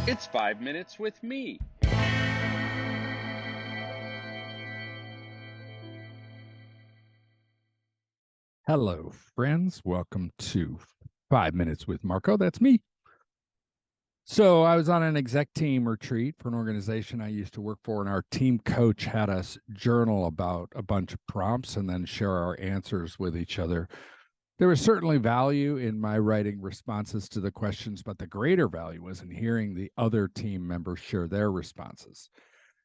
It's 5 minutes with me. Hello, friends. Welcome to 5 Minutes with Marko. That's me. So I was on an exec team retreat for an organization I used to work for, and our team coach had us journal about a bunch of prompts and then share our answers with each other. There was certainly value in my writing responses to the questions, but the greater value was in hearing the other team members share their responses.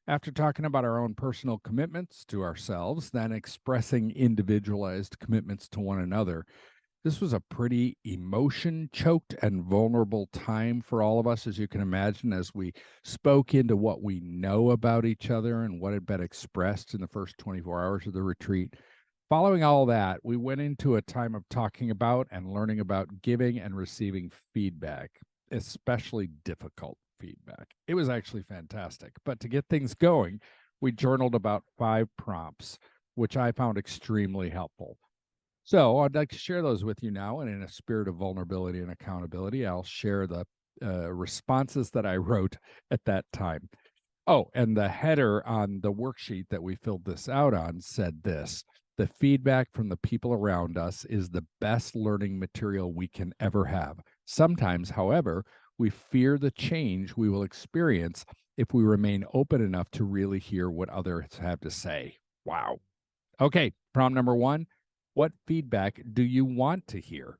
After talking about our own personal commitments to ourselves, then expressing individualized commitments to one another, this was a pretty emotion-choked and vulnerable time for all of us, as you can imagine, as we spoke into what we know about each other and what had been expressed in the first 24 hours of the retreat. Following all that, we went into a time of talking about and learning about giving and receiving feedback, especially difficult feedback. It was actually fantastic. But to get things going, we journaled about 5 prompts, which I found extremely helpful. So I'd like to share those with you now. And in a spirit of vulnerability and accountability, I'll share the responses that I wrote at that time. Oh, and the header on the worksheet that we filled this out on said this: the feedback from the people around us is the best learning material we can ever have. Sometimes, however, we fear the change we will experience if we remain open enough to really hear what others have to say. Wow. Okay, prompt number 1. What feedback do you want to hear?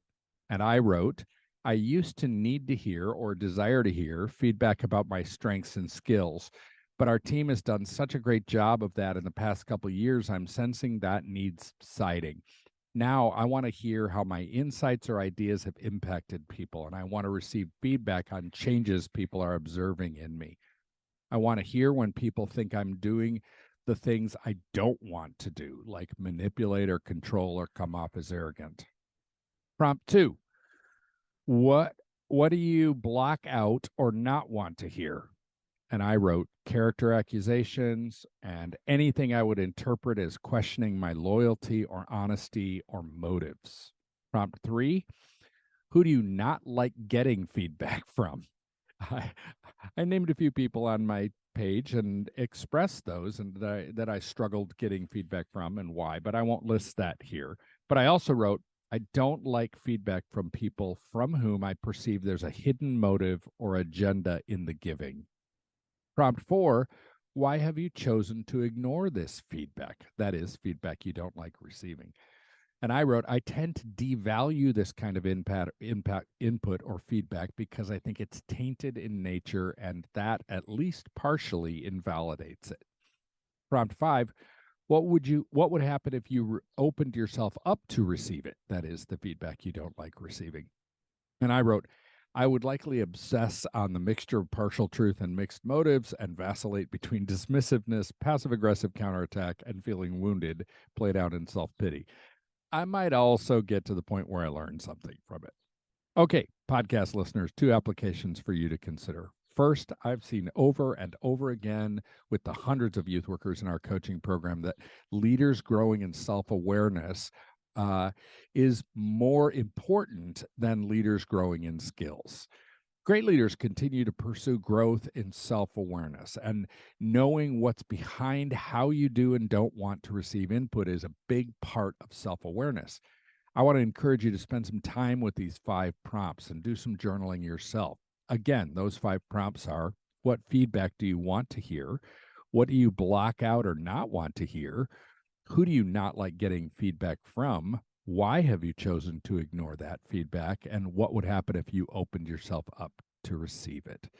And I wrote, I used to need to hear or desire to hear feedback about my strengths and skills, but our team has done such a great job of that in the past couple of years. I'm sensing that needs subsiding. Now I want to hear how my insights or ideas have impacted people, and I want to receive feedback on changes people are observing in me. I want to hear when people think I'm doing the things I don't want to do, like manipulate or control or come off as arrogant. Prompt 2. What do you block out or not want to hear? And I wrote character accusations and anything I would interpret as questioning my loyalty or honesty or motives. Prompt 3. Who do you not like getting feedback from? I named a few people on my page and expressed those and that I struggled getting feedback from and why, but I won't list that here. But I also wrote, I don't like feedback from people from whom I perceive there's a hidden motive or agenda in the giving. Prompt 4, why have you chosen to ignore this feedback? That is, feedback you don't like receiving. And I wrote, I tend to devalue this kind of input or feedback because I think it's tainted in nature, and that at least partially invalidates it. Prompt 5, what would happen if you opened yourself up to receive it? That is, the feedback you don't like receiving. And I wrote, I would likely obsess on the mixture of partial truth and mixed motives and vacillate between dismissiveness, passive-aggressive counterattack, and feeling wounded, played out in self-pity. I might also get to the point where I learned something from it. Okay, podcast listeners, 2 applications for you to consider. First, I've seen over and over again with the hundreds of youth workers in our coaching program that leaders growing in self-awareness is more important than leaders growing in skills. Great leaders continue to pursue growth in self-awareness, and knowing what's behind how you do and don't want to receive input is a big part of self-awareness. I want to encourage you to spend some time with these 5 prompts and do some journaling yourself. Again, those 5 prompts are: what feedback do you want to hear? What do you block out or not want to hear? Who do you not like getting feedback from? Why have you chosen to ignore that feedback? And what would happen if you opened yourself up to receive it?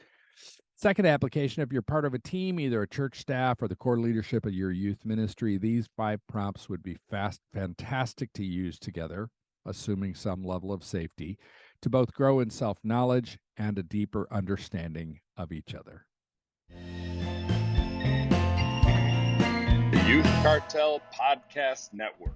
Second application, if you're part of a team, either a church staff or the core leadership of your youth ministry, these 5 prompts would be fantastic to use together, assuming some level of safety, to both grow in self-knowledge and a deeper understanding of each other. The Youth Cartel Podcast Network.